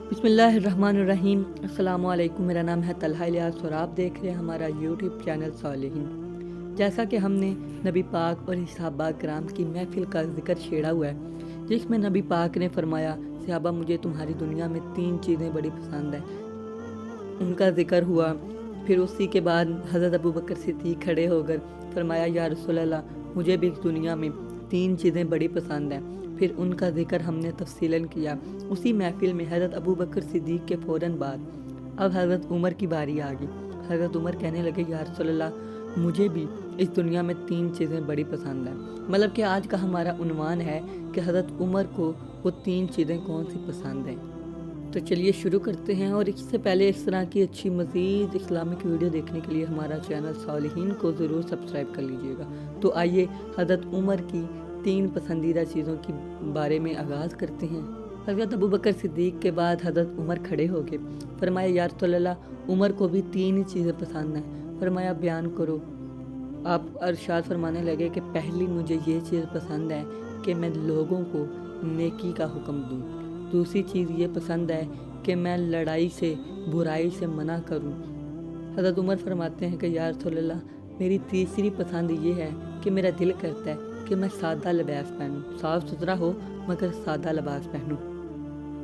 बिस्मिल्लाहिर्रहमानिर्रहीम। अस्सलामु अलैकुम। मेरा नाम है तलहा इलियास और आप देख रहे हैं हमारा यूट्यूब चैनल सालिहीन। जैसा कि हमने नबी पाक और सहाबा कराम की महफिल का जिक्र छेड़ा हुआ है, जिसमें नबी पाक ने फरमाया, सहाबा मुझे तुम्हारी दुनिया में 3 चीज़ें बड़ी पसंद हैं। उनका जिक्र हुआ। फिर उसी के बाद हज़रत अबू बकर सिद्दीक़ खड़े होकर फरमाया, या रसूल अल्लाह मुझे भी इस दुनिया में 3 चीज़ें बड़ी पसंद हैं। फिर उनका जिक्र हमने तफसीलन किया। उसी महफिल में हज़रत अबू बकर सिद्दीक़ के फ़ौरन बाद अब हज़रत उमर की बारी आ गई। हज़रत उमर कहने लगे, या रसूल अल्लाह मुझे भी इस दुनिया में 3 चीज़ें बड़ी पसंद हैं। मतलब कि आज का हमारा उन्वान है कि हज़रत उमर को वो 3 चीज़ें कौन सी पसंद हैं। तो चलिए शुरू करते हैं। और इससे पहले इस तरह की अच्छी मज़ीद इस्लामिक वीडियो देखने के लिए हमारा चैनल सालिहीन को ज़रूर सब्सक्राइब कर लीजिएगा। तो आइए हज़रत उमर की 3 पसंदीदा चीज़ों के बारे में आगाज़ करते हैं। हज़रत अबू बकर सिद्दीक़ के बाद हज़रत उमर खड़े हो गए। फरमाया, या रसूल अल्लाह उमर को भी 3 ही चीज़ें पसंद हैं। फरमाया, बयान करो। आप अरशाद फरमाने लगे कि पहली मुझे ये चीज़ पसंद है कि मैं लोगों को नेकी का हुक्म दूँ। दूसरी चीज़ ये पसंद है कि मैं लड़ाई से बुराई से मना करूँ। हज़रत उमर फरमाते हैं कि या रसूल अल्लाह मेरी तीसरी पसंद ये है कि मेरा दिल करता है कि मैं सादा लिबास पहनूँ, साफ़ सुथरा हो मगर सादा लिबास पहनूँ।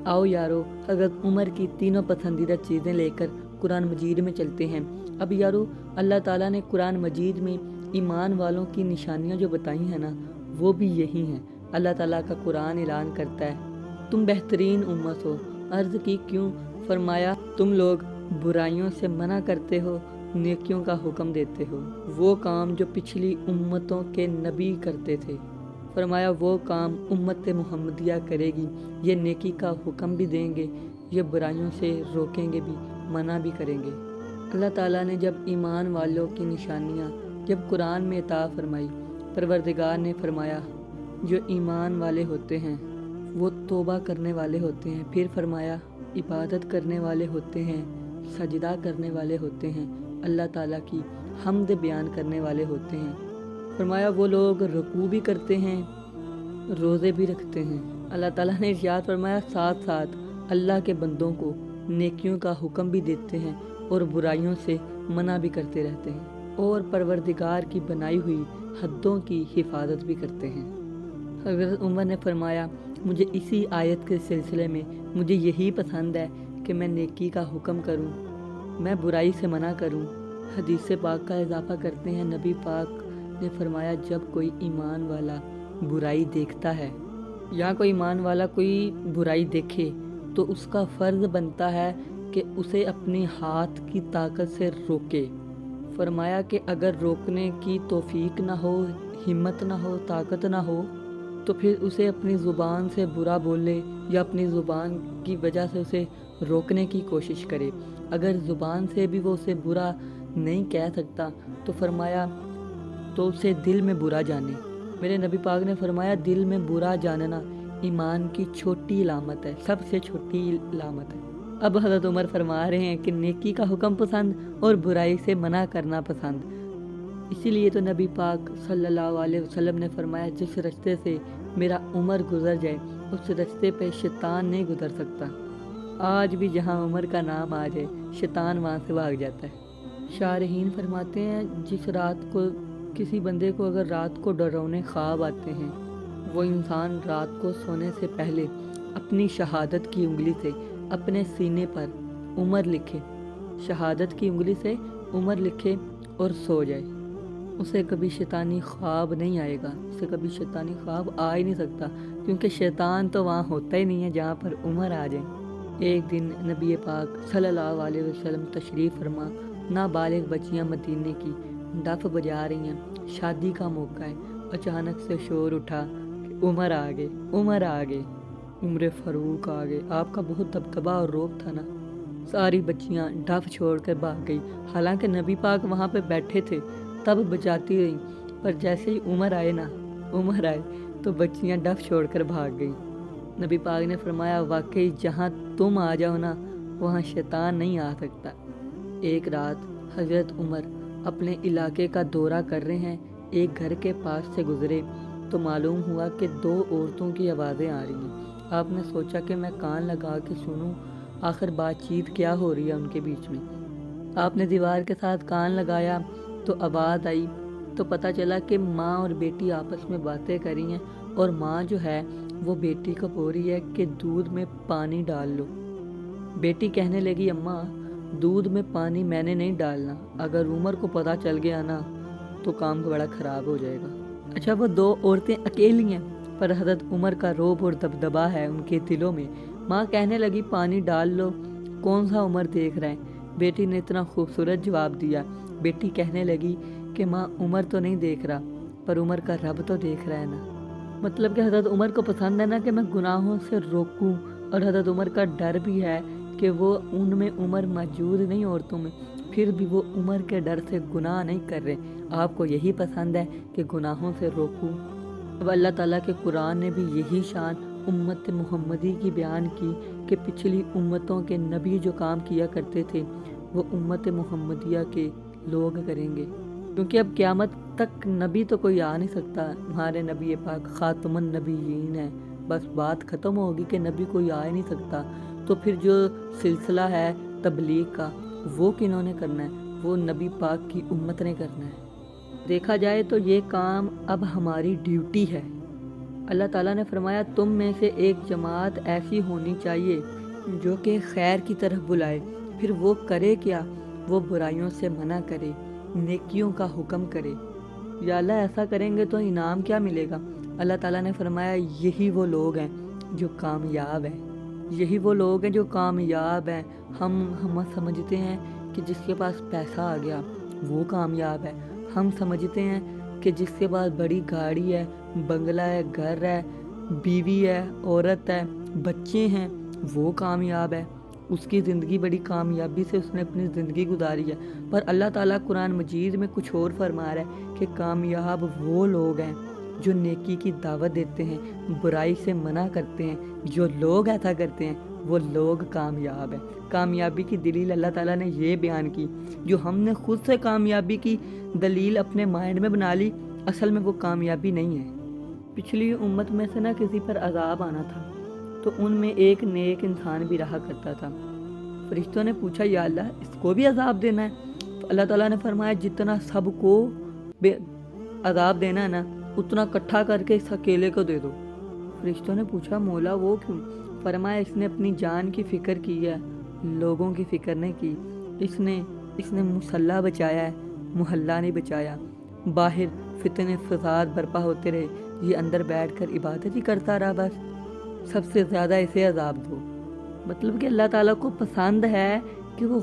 आओ यारो, हज़रत उमर की तीनों पसंदीदा चीज़ें लेकर कुरान मजीद में चलते हैं। अब यारो, अल्लाह ताला ने कुरान मजीद में ईमान वालों की निशानियाँ जो बताई हैं ना, वो भी यही हैं। अल्लाह ताला का कुरान ऐलान करता है, तुम बेहतरीन उम्मत हो। अर्ज़ की क्यों? फरमाया, तुम लोग बुराइयों से मना करते हो, नेकियों का हुक्म देते हो। वो काम जो पिछली उम्मतों के नबी करते थे। फरमाया, वो काम उम्मत मुहम्मदिया करेगी। ये नेकी का हुक्म भी देंगे, ये बुराइयों से रोकेंगे भी, मना भी करेंगे। अल्लाह ताला ने जब ईमान वालों की निशानियाँ जब कुरान में अता फरमाई, परवरदिगार ने फरमाया, जो ईमान वाले होते हैं वो तौबा करने वाले होते हैं। फिर फरमाया, इबादत करने वाले होते हैं, सजदा करने वाले होते हैं, अल्लाह ताला की हम्द बयान करने वाले होते हैं। फरमाया, वो लोग रुकू भी करते हैं, रोज़े भी रखते हैं। अल्लाह ताला ने इरशाद फरमाया, साथ साथ अल्लाह के बंदों को नेकियों का हुक्म भी देते हैं और बुराइयों से मना भी करते रहते हैं और परवरदिगार की बनाई हुई हद्दों की हिफाजत भी करते हैं। हज़रत उमर ने फरमाया, मुझे इसी आयत के सिलसिले में मुझे यही पसंद है कि मैं नेकी का हुक्म करूं, मैं बुराई से मना करूं। हदीस पाक का इजाफा करते हैं, नबी पाक ने फरमाया, जब कोई ईमान वाला बुराई देखता है या कोई ईमान वाला कोई बुराई देखे तो उसका फ़र्ज़ बनता है कि उसे अपने हाथ की ताकत से रोके। फरमाया कि अगर रोकने की तौफीक ना हो, हिम्मत ना हो, ताकत ना हो, तो फिर उसे अपनी ज़ुबान से बुरा बोले या अपनी ज़ुबान की वजह से उसे रोकने की कोशिश करे। अगर ज़ुबान से भी वो उसे बुरा नहीं कह सकता तो फरमाया तो उसे दिल में बुरा जाने। मेरे नबी पाक ने फरमाया, दिल में बुरा जानना ईमान की छोटी इलामत है, सबसे छोटी इलामत है। अब हज़रत उमर फरमा रहे हैं कि नेकी का हुक्म पसंद और बुराई से मना करना पसंद। इसीलिए तो नबी पाक सल्लल्लाहु अलैहि वसल्लम ने फरमाया, जिस रास्ते से मेरा उमर गुजर जाए उस रास्ते पे शैतान नहीं गुजर सकता। आज भी जहाँ उमर का नाम आ जाए शैतान वहाँ से भाग जाता है। शारहीन फरमाते हैं, जिस रात को किसी बंदे को अगर रात को डरावने ख्वाब आते हैं, वो इंसान रात को सोने से पहले अपनी शहादत की उंगली से अपने सीने पर उमर लिखे, शहादत की उंगली से उमर लिखे और सो जाए। उसे कभी शैतानी ख्वाब नहीं आएगा, उसे कभी शैतानी ख्वाब आ ही नहीं सकता, क्योंकि शैतान तो वहाँ होता ही नहीं है जहाँ पर उमर आ जाए। एक दिन नबी पाक सल्लल्लाहु अलैहि वसल्लम तशरीफ़ फरमा, नाबालिग बच्चियाँ मदीने की डफ बजा रही हैं, शादी का मौका है। अचानक से शोर उठा कि उमर आ गए, उमर आ गए, उम्र फ़ारूक आ गए। आपका बहुत दबदबा और रोब था ना। सारी बच्चियाँ डफ छोड़कर भाग गई। हालांकि नबी पाक वहाँ पे बैठे थे तब बजाती रही, पर जैसे ही उमर आए ना, उमर आए तो बच्चियाँ डफ छोड़कर भाग गई। नबी पाक ने फरमाया, वाकई जहाँ तुम आ जाओ ना वहाँ शैतान नहीं आ सकता। एक रात हज़रत उमर अपने इलाके का दौरा कर रहे हैं, एक घर के पास से गुजरे तो मालूम हुआ कि 2 औरतों की आवाज़ें आ रही हैं। आपने सोचा कि मैं कान लगा के सुनूं آخر بات چیت کیا ہو رہی ہے ان کے بیچ میں۔ آپ نے دیوار کے ساتھ کان لگایا تو آواز آئی تو پتہ چلا کہ ماں اور بیٹی آپس میں باتیں کری ہیں، اور ماں جو ہے وہ بیٹی کو بول رہی ہے کہ دودھ میں پانی ڈال لو۔ بیٹی کہنے لگی اماں دودھ میں پانی میں نے نہیں ڈالنا، اگر عمر کو پتہ چل گیا نا تو کام بڑا خراب ہو جائے گا۔ اچھا وہ دو عورتیں اکیلی ہیں پر حضرت عمر کا روب اور دبدبا ہے ان کے دلوں میں۔ ماں کہنے لگی پانی ڈال لو، کون سا عمر دیکھ رہے ہیں؟ بیٹی نے اتنا خوبصورت جواب دیا۔ بیٹی کہنے لگی کہ ماں عمر تو نہیں دیکھ رہا پر عمر کا رب تو دیکھ رہا ہے نا۔ مطلب کہ حضرت عمر کو پسند ہے نا کہ میں گناہوں سے روکوں، اور حضرت عمر کا ڈر بھی ہے کہ وہ ان میں عمر موجود نہیں عورتوں میں، پھر بھی وہ عمر کے ڈر سے گناہ نہیں کر رہے۔ آپ کو یہی پسند ہے کہ گناہوں سے روکوں۔ اب اللہ تعالیٰ کے قرآن نے بھی یہی شان امت محمدی کی بیان کی کہ پچھلی امتوں کے نبی جو کام کیا کرتے تھے وہ امت محمدیہ کے لوگ کریں گے، کیونکہ اب قیامت تک نبی تو کوئی آ نہیں سکتا۔ ہمارے نبی پاک خاتم النبیین ہے، بس بات ختم ہوگی کہ نبی کوئی آ ہی نہیں سکتا، تو پھر جو سلسلہ ہے تبلیغ کا وہ کنہوں نے کرنا ہے؟ وہ نبی پاک کی امت نے کرنا ہے۔ دیکھا جائے تو یہ کام اب ہماری ڈیوٹی ہے۔ اللہ تعالیٰ نے فرمایا تم میں سے ایک جماعت ایسی ہونی چاہیے جو کہ خیر کی طرف بلائے، پھر وہ کرے کیا؟ وہ برائیوں سے منع کرے، نیکیوں کا حکم کرے۔ یا اللہ ایسا کریں گے تو انعام کیا ملے گا؟ اللہ تعالیٰ نے فرمایا یہی وہ لوگ ہیں جو کامیاب ہیں، یہی وہ لوگ ہیں جو کامیاب ہیں۔ ہم سمجھتے ہیں کہ جس کے پاس پیسہ آ گیا وہ کامیاب ہے، ہم سمجھتے ہیں کہ جس کے پاس بڑی گاڑی ہے، بنگلہ ہے، گھر ہے، بیوی ہے، عورت ہے، بچے ہیں، وہ کامیاب ہے، اس کی زندگی بڑی کامیابی سے اس نے اپنی زندگی گزاری ہے۔ پر اللہ تعالیٰ قرآن مجید میں کچھ اور فرما رہا ہے کہ کامیاب وہ لوگ ہیں جو نیکی کی دعوت دیتے ہیں، برائی سے منع کرتے ہیں۔ جو لوگ ایسا کرتے ہیں وہ لوگ کامیاب ہیں۔ کامیابی کی دلیل اللہ تعالیٰ نے یہ بیان کی، جو ہم نے خود سے کامیابی کی دلیل اپنے مائنڈ میں بنا لی، اصل میں وہ کامیابی نہیں ہے۔ پچھلی امت میں سے نہ کسی پر عذاب آنا تھا تو ان میں ایک نیک انسان بھی رہا کرتا تھا۔ فرشتوں نے پوچھا یا اللہ اس کو بھی عذاب دینا ہے؟ تو اللہ تعالیٰ نے فرمایا جتنا سب کو عذاب دینا ہے نا اتنا اکٹھا کر کے اس اکیلے کو دے دو۔ فرشتوں نے پوچھا مولا وہ کیوں؟ فرمایا اس نے اپنی جان کی فکر کی ہے، لوگوں کی فکر نہیں کی۔ اس نے مسلح بچایا ہے، محلہ نہیں بچایا۔ باہر فتنے فساد برپا ہوتے رہے، یہ اندر بیٹھ کر عبادت ہی کرتا رہا، بس سب سے زیادہ اسے عذاب دو۔ مطلب کہ اللہ تعالیٰ کو پسند ہے کہ وہ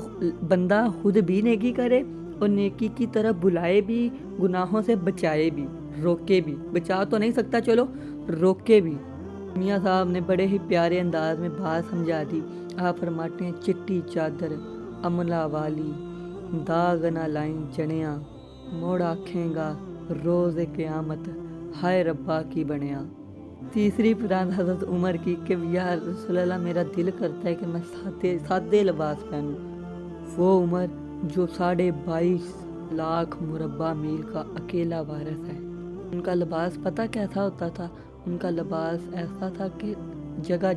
بندہ خود بھی نیکی کرے اور نیکی کی طرف بلائے بھی، گناہوں سے بچائے بھی، روکے بھی۔ بچا تو نہیں سکتا چلو روکے بھی۔ میاں صاحب نے بڑے ہی پیارے انداز میں بات سمجھا دی۔ آپ فرماتے ہیں چٹی چادر عملہ والی داغ نہ لائیں جنیاں، موڑ آکھیں گا روز قیامت ہائے ربا کی بنیا۔ تیسری پران حضرت عمر کی کہ یا رسول اللہ میرا دل کرتا ہے کہ میں سادے لباس پہنوں۔ وہ عمر جو 22.5 لاکھ مربع میل کا اکیلا وارث ہے۔ ان کا لباس پتہ کیسا ہوتا تھا؟ ان کا لباس ایسا تھا کہ جگہ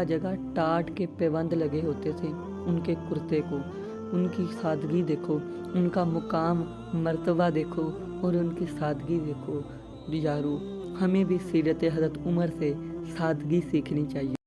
جگہ ٹاٹ کے پیوند لگے ہوتے تھے ان کے کرتے کو۔ ان کی سادگی دیکھو، ان کا مقام مرتبہ دیکھو اور ان کی سادگی دیکھو۔ یارو ہمیں بھی سیرت حضرت عمر سے سادگی سیکھنی چاہیے۔